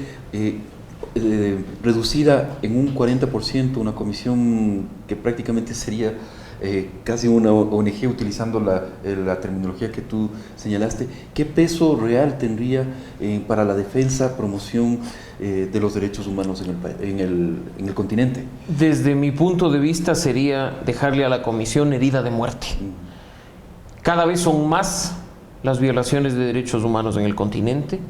reducir en un 40%, una comisión que prácticamente sería casi una ONG, utilizando la terminología que tú señalaste. ¿Qué peso real tendría para la defensa, promoción de los derechos humanos en el continente? Desde mi punto de vista sería dejarle a la comisión herida de muerte. Cada vez son más las violaciones de derechos humanos en el continente,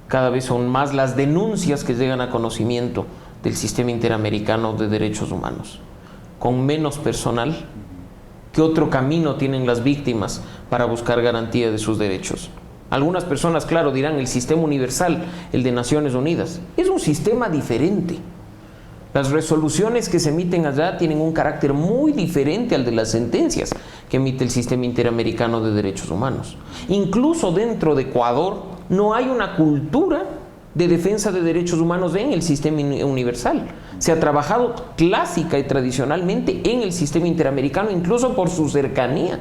cada vez son más las denuncias que llegan a conocimiento del sistema interamericano de derechos humanos. Con menos personal, ¿qué otro camino tienen las víctimas para buscar garantía de sus derechos? Algunas personas, claro, dirán el sistema universal, el de Naciones Unidas. Es un sistema diferente. Las resoluciones que se emiten allá tienen un carácter muy diferente al de las sentencias que emite el sistema interamericano de derechos humanos. Incluso dentro de Ecuador no hay una cultura de defensa de derechos humanos en el sistema universal. Se ha trabajado clásica y tradicionalmente en el sistema interamericano, incluso por su cercanía.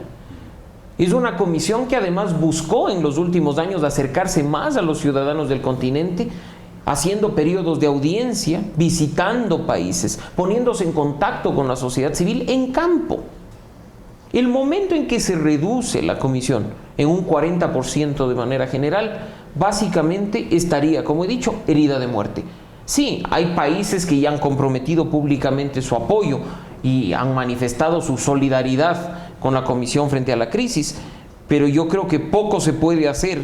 Es una comisión que además buscó en los últimos años acercarse más a los ciudadanos del continente, haciendo periodos de audiencia, visitando países, poniéndose en contacto con la sociedad civil en campo. El momento en que se reduce la comisión en un 40% de manera general, básicamente estaría, como he dicho, herida de muerte. Sí, hay países que ya han comprometido públicamente su apoyo y han manifestado su solidaridad con la comisión frente a la crisis, pero yo creo que poco se puede hacer,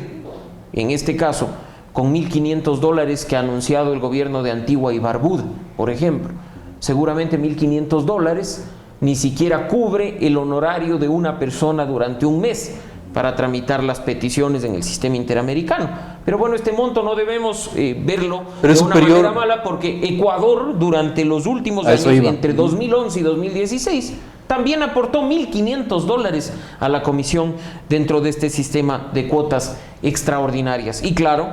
en este caso, con $1.500 que ha anunciado el gobierno de Antigua y Barbuda, por ejemplo. Seguramente $1.500 ni siquiera cubre el honorario de una persona durante un mes para tramitar las peticiones en el sistema interamericano. Pero bueno, este monto no debemos verlo de una manera mala, porque Ecuador durante los últimos años, entre 2011 y 2016, también aportó $1.500 a la comisión dentro de este sistema de cuotas extraordinarias. Y claro,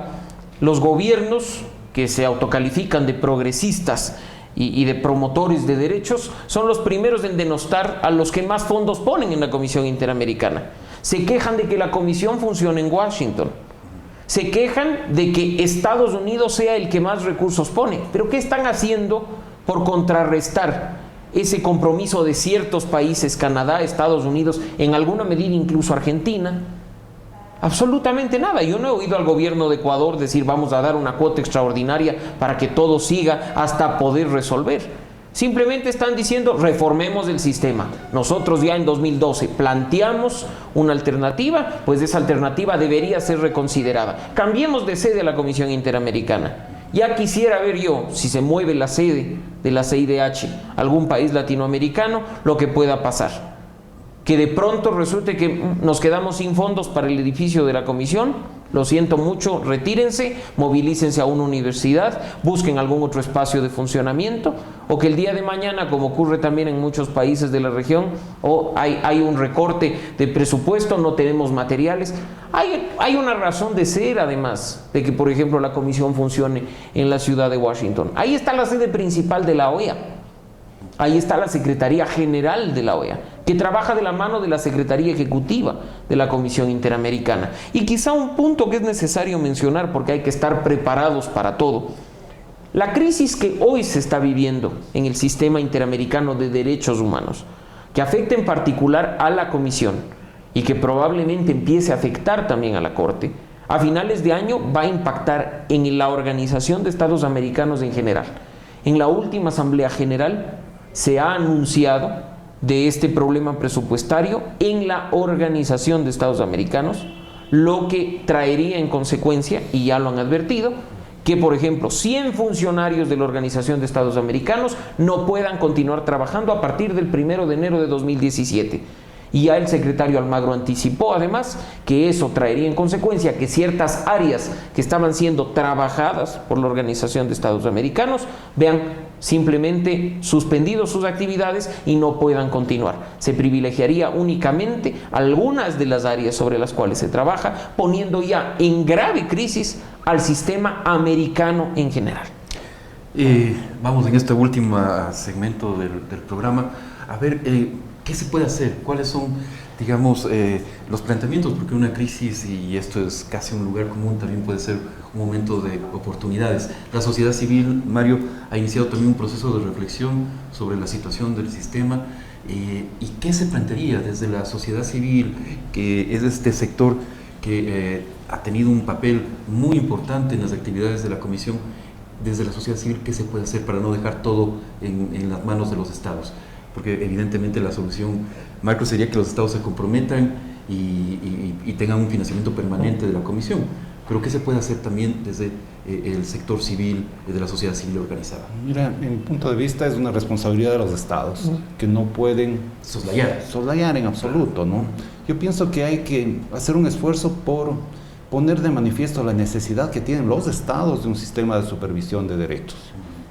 los gobiernos que se autocalifican de progresistas y de promotores de derechos son los primeros en denostar a los que más fondos ponen en la Comisión Interamericana. Se quejan de que la comisión funcione en Washington. Se quejan de que Estados Unidos sea el que más recursos pone. ¿Pero qué están haciendo por contrarrestar ese compromiso de ciertos países, Canadá, Estados Unidos, en alguna medida incluso Argentina? Absolutamente nada. Yo no he oído al gobierno de Ecuador decir vamos a dar una cuota extraordinaria para que todo siga hasta poder resolver. Simplemente están diciendo reformemos el sistema. Nosotros ya en 2012 planteamos una alternativa, pues esa alternativa debería ser reconsiderada. Cambiemos de sede a la Comisión Interamericana. Ya quisiera ver yo, si se mueve la sede de la CIDH a algún país latinoamericano, lo que pueda pasar. que de pronto resulte que nos quedamos sin fondos para el edificio de la comisión, lo siento mucho, retírense, movilícense a una universidad, busquen algún otro espacio de funcionamiento, o que el día de mañana, como ocurre también en muchos países de la región, o hay un recorte de presupuesto, no tenemos materiales. Hay una razón de ser, además, de que, por ejemplo, la comisión funcione en la ciudad de Washington. Ahí está la sede principal de la OEA. Ahí está la Secretaría General de la OEA, que trabaja de la mano de la Secretaría Ejecutiva de la Comisión Interamericana. Y quizá un punto que es necesario mencionar, porque hay que estar preparados para todo. La crisis que hoy se está viviendo en el sistema interamericano de derechos humanos, que afecta en particular a la Comisión y que probablemente empiece a afectar también a la Corte, a finales de año va a impactar en la Organización de Estados Americanos en general. En la última Asamblea General se ha anunciado de este problema presupuestario en la Organización de Estados Americanos, lo que traería en consecuencia, y ya lo han advertido, que por ejemplo 100 funcionarios de la Organización de Estados Americanos no puedan continuar trabajando a partir del 1 de enero de 2017. Y ya el secretario Almagro anticipó además que eso traería en consecuencia que ciertas áreas que estaban siendo trabajadas por la Organización de Estados Americanos vean simplemente suspendidos sus actividades y no puedan continuar. Se privilegiaría únicamente algunas de las áreas sobre las cuales se trabaja, poniendo ya en grave crisis al sistema americano en general. Vamos en este último segmento del programa a ver qué se puede hacer, cuáles son, digamos, los planteamientos, porque una crisis, y esto es casi un lugar común, también puede ser un momento de oportunidades. La sociedad civil, Mario, ha iniciado también un proceso de reflexión sobre la situación del sistema y qué se plantearía desde la sociedad civil, que es este sector que ha tenido un papel muy importante en las actividades de la Comisión. Desde la sociedad civil, ¿qué se puede hacer para no dejar todo en las manos de los estados? Porque evidentemente la solución macro sería que los estados se comprometan y tengan un financiamiento permanente de la Comisión. Pero ¿qué se puede hacer también desde el sector civil, desde la sociedad civil organizada? Mira, en mi punto de vista es una responsabilidad de los estados, que no pueden soslayar en absoluto, ¿no? Yo pienso que hay que hacer un esfuerzo por poner de manifiesto la necesidad que tienen los estados de un sistema de supervisión de derechos.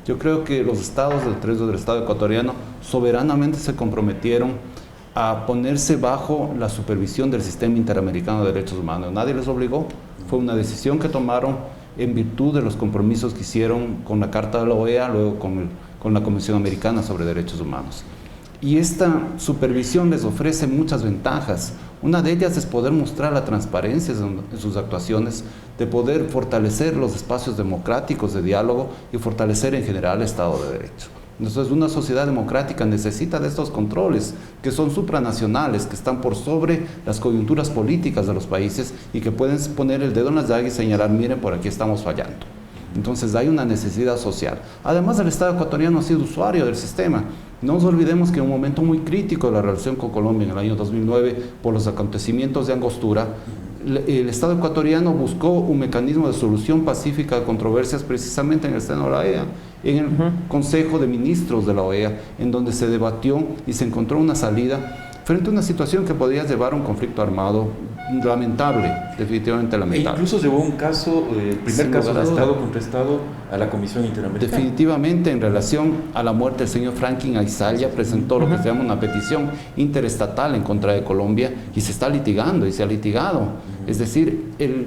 Yo creo que los estados del Estado ecuatoriano soberanamente se comprometieron a ponerse bajo la supervisión del sistema interamericano de derechos humanos. Nadie les obligó, fue una decisión que tomaron en virtud de los compromisos que hicieron con la Carta de la OEA, luego con la Comisión Americana sobre Derechos Humanos. Y esta supervisión les ofrece muchas ventajas. Una de ellas es poder mostrar la transparencia en sus actuaciones, de poder fortalecer los espacios democráticos de diálogo y fortalecer en general el Estado de Derecho. Entonces, una sociedad democrática necesita de estos controles que son supranacionales, que están por sobre las coyunturas políticas de los países y que pueden poner el dedo en la llaga y señalar, miren, por aquí estamos fallando. Entonces hay una necesidad social. Además, el Estado ecuatoriano ha sido usuario del sistema. No nos olvidemos que en un momento muy crítico de la relación con Colombia, en el año 2009, por los acontecimientos de Angostura, el Estado ecuatoriano buscó un mecanismo de solución pacífica de controversias precisamente en el seno de la OEA, en el Consejo de Ministros de la OEA, en donde se debatió y se encontró una salida frente a una situación que podría llevar a un conflicto armado lamentable, definitivamente lamentable. E incluso llevó un caso, el primer caso de Estado contra Estado, a la Comisión Interamericana. Definitivamente, en relación a la muerte del señor Franklin Aizalla, presentó lo que se llama una petición interestatal en contra de Colombia y se está litigando y se ha litigado. Es decir, el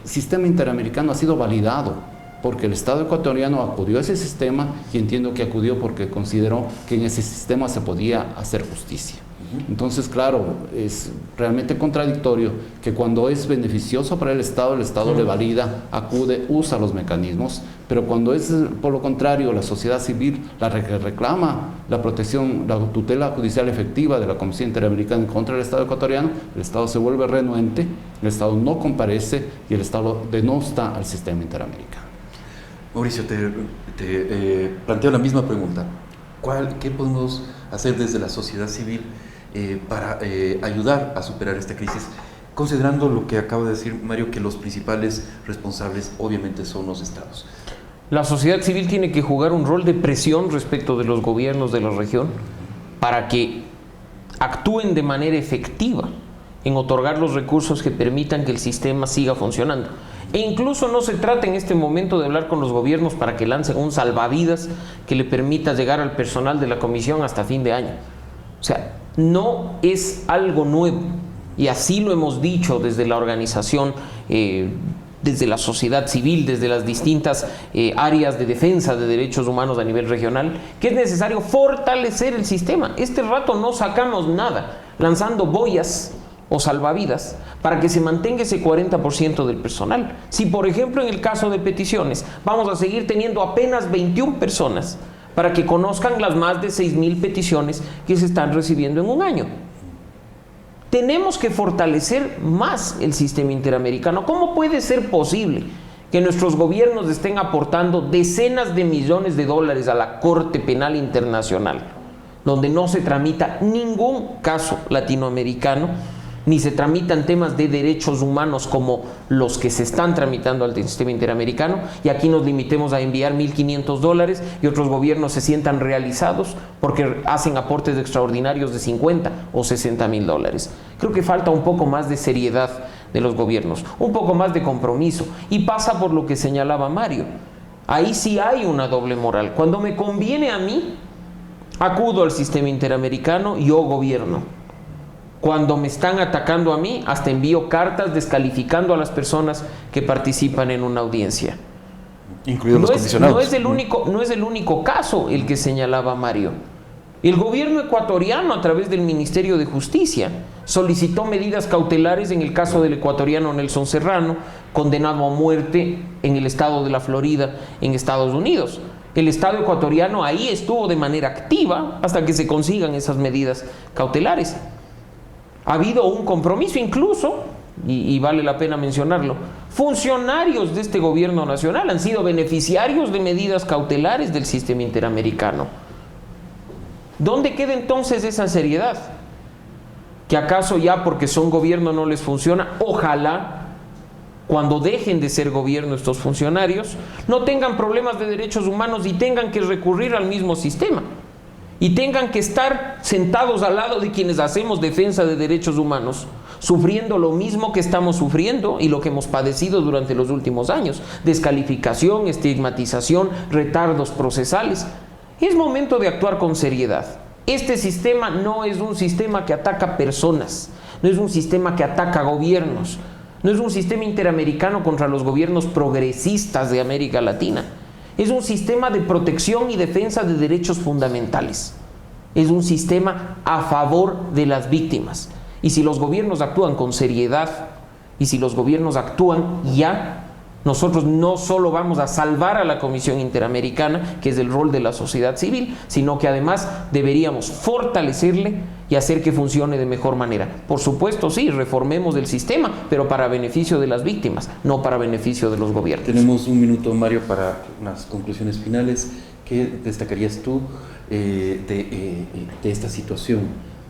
sistema interamericano ha sido validado porque el Estado ecuatoriano acudió a ese sistema y entiendo que acudió porque consideró que en ese sistema se podía hacer justicia. Entonces, claro, es realmente contradictorio que cuando es beneficioso para el Estado le valida, acude, usa los mecanismos, pero cuando es por lo contrario la sociedad civil la que reclama la protección, la tutela judicial efectiva de la Comisión Interamericana en contra del Estado ecuatoriano, el Estado se vuelve renuente, el Estado no comparece y el Estado denosta al sistema interamericano. Mauricio, te planteo la misma pregunta. ¿Qué podemos hacer desde la sociedad civil para ayudar a superar esta crisis, considerando lo que acaba de decir Mario, que los principales responsables obviamente son los estados? La sociedad civil tiene que jugar un rol de presión respecto de los gobiernos de la región para que actúen de manera efectiva en otorgar los recursos que permitan que el sistema siga funcionando. E incluso no se trata en este momento de hablar con los gobiernos para que lancen un salvavidas que le permita llegar al personal de la comisión hasta fin de año. O sea, no es algo nuevo, y así lo hemos dicho desde la organización, desde la sociedad civil, desde las distintas áreas de defensa de derechos humanos a nivel regional, que es necesario fortalecer el sistema. Este rato no sacamos nada lanzando boyas o salvavidas para que se mantenga ese 40% del personal. Si, por ejemplo, en el caso de peticiones, vamos a seguir teniendo apenas 21 personas para que conozcan las más de 6.000 peticiones que se están recibiendo en un año. Tenemos que fortalecer más el sistema interamericano. ¿Cómo puede ser posible que nuestros gobiernos estén aportando decenas de millones de dólares a la Corte Penal Internacional, donde no se tramita ningún caso latinoamericano, ni se tramitan temas de derechos humanos como los que se están tramitando al sistema interamericano, y aquí nos limitemos a enviar $1.500 y otros gobiernos se sientan realizados porque hacen aportes extraordinarios de $50 o $60.000? Creo que falta un poco más de seriedad de los gobiernos, un poco más de compromiso, y pasa por lo que señalaba Mario. Ahí sí hay una doble moral. Cuando me conviene a mí, acudo al sistema interamericano, yo gobierno. Cuando me están atacando a mí, hasta envío cartas descalificando a las personas que participan en una audiencia. Incluidos los comisionados. No es el único caso el que señalaba Mario. El gobierno ecuatoriano, a través del Ministerio de Justicia, solicitó medidas cautelares en el caso del ecuatoriano Nelson Serrano, condenado a muerte en el estado de la Florida, en Estados Unidos. El Estado ecuatoriano ahí estuvo de manera activa hasta que se consigan esas medidas cautelares. Ha habido un compromiso incluso, y vale la pena mencionarlo, funcionarios de este gobierno nacional han sido beneficiarios de medidas cautelares del sistema interamericano. ¿Dónde queda entonces esa seriedad? ¿Que acaso ya porque son gobierno no les funciona? Ojalá, cuando dejen de ser gobierno estos funcionarios, no tengan problemas de derechos humanos y tengan que recurrir al mismo sistema. Y tengan que estar sentados al lado de quienes hacemos defensa de derechos humanos, sufriendo lo mismo que estamos sufriendo y lo que hemos padecido durante los últimos años: descalificación, estigmatización, retardos procesales. Es momento de actuar con seriedad. Este sistema no es un sistema que ataca personas, no es un sistema que ataca gobiernos, no es un sistema interamericano contra los gobiernos progresistas de América Latina. Es un sistema de protección y defensa de derechos fundamentales. Es un sistema a favor de las víctimas. Y si los gobiernos actúan con seriedad, y si los gobiernos actúan ya, nosotros no solo vamos a salvar a la Comisión Interamericana, que es el rol de la sociedad civil, sino que además deberíamos fortalecerle y hacer que funcione de mejor manera. Por supuesto, sí, reformemos el sistema, pero para beneficio de las víctimas, no para beneficio de los gobiernos. Tenemos un minuto, Mario, para unas conclusiones finales. ¿Qué destacarías tú de esta situación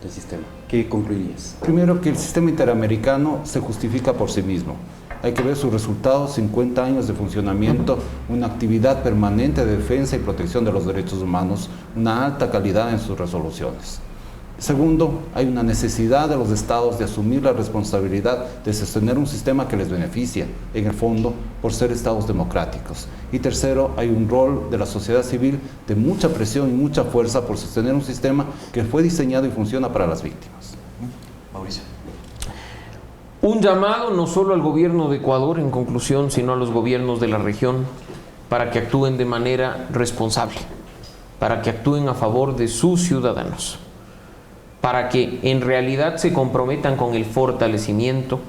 del sistema? ¿Qué concluirías? Primero, que el sistema interamericano se justifica por sí mismo. Hay que ver sus resultados: 50 años de funcionamiento, una actividad permanente de defensa y protección de los derechos humanos, una alta calidad en sus resoluciones. Segundo, hay una necesidad de los estados de asumir la responsabilidad de sostener un sistema que les beneficia, en el fondo, por ser estados democráticos. Y tercero, hay un rol de la sociedad civil de mucha presión y mucha fuerza por sostener un sistema que fue diseñado y funciona para las víctimas. Mauricio. Un llamado no solo al gobierno de Ecuador, en conclusión, sino a los gobiernos de la región, para que actúen de manera responsable, para que actúen a favor de sus ciudadanos, para que en realidad se comprometan con el fortalecimiento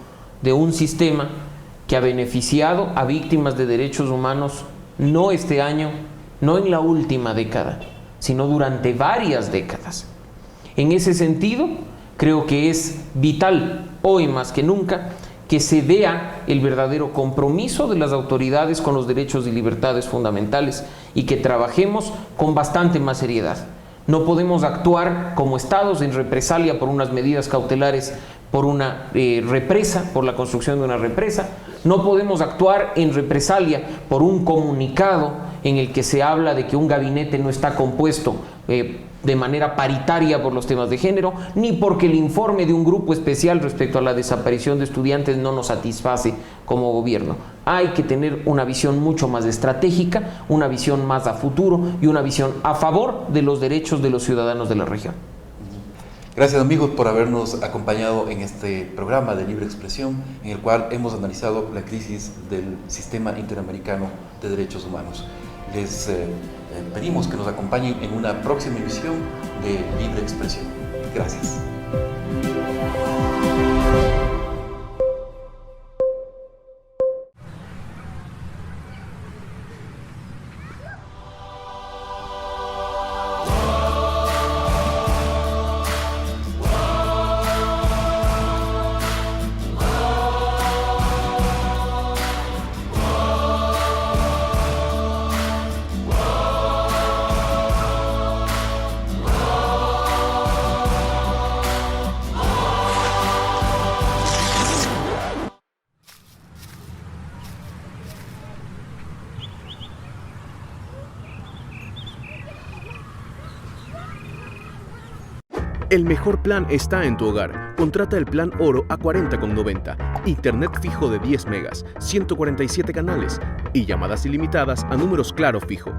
de un sistema que ha beneficiado a víctimas de derechos humanos no este año, no en la última década, sino durante varias décadas. En ese sentido, creo que es vital, hoy más que nunca, que se vea el verdadero compromiso de las autoridades con los derechos y libertades fundamentales y que trabajemos con bastante más seriedad. No podemos actuar como estados en represalia por unas medidas cautelares, por una represa, por la construcción de una represa. No podemos actuar en represalia por un comunicado en el que se habla de que un gabinete no está compuesto de manera paritaria por los temas de género, ni porque el informe de un grupo especial respecto a la desaparición de estudiantes no nos satisface como gobierno. Hay que tener una visión mucho más estratégica, una visión más a futuro y una visión a favor de los derechos de los ciudadanos de la región. Gracias, amigos, por habernos acompañado en este programa de Libre Expresión, en el cual hemos analizado la crisis del sistema interamericano de derechos humanos. Les pedimos que nos acompañen en una próxima emisión de Libre Expresión. Gracias. El mejor plan está en tu hogar. Contrata el plan Oro a 40,90. Internet fijo de 10 megas, 147 canales y llamadas ilimitadas a números Claro Fijo.